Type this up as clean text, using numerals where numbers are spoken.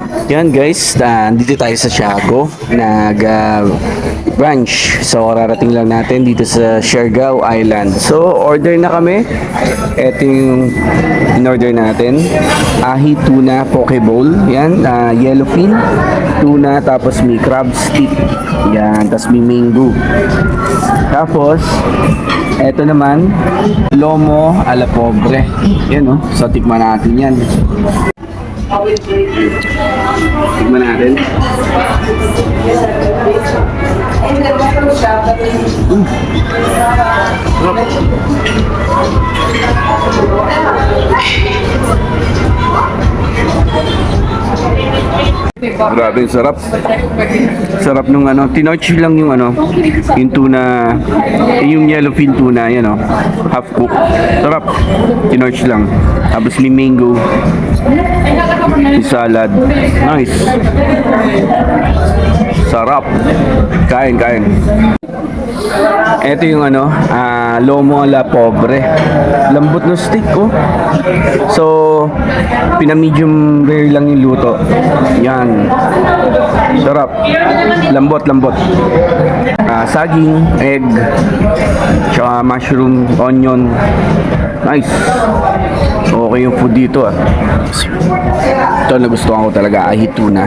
Yan guys, dito tayo sa Siargao, branch. So rarating lang natin dito sa Siargao Island. So order na kami. Ito yung in-order natin. Ahi tuna poke bowl. Yan, yellowfin tuna, tapos may crab stick. Yan, tapos may mango. Tapos eto naman, lomo ala pobre. Yan, oh. So tikman natin yan. Tignan natin. Grabe, sarap. Sarap nung tinorch lang yung yung tuna, yung yellowfin tuna, yan half cook. Sarap. Tinorch lang. Tapos may mango. May salad. Nice. Sarap. Kain. Ito yung lomo la pobre. Lambot ng steak, oh. So, pina-medium rare lang yung luto. Yan. Sarap. Lambot. Saging, egg, tsaka mushroom, onion. Nice. Okay yung food dito, ah. Ito nagustuhan ko talaga, ahi tuna.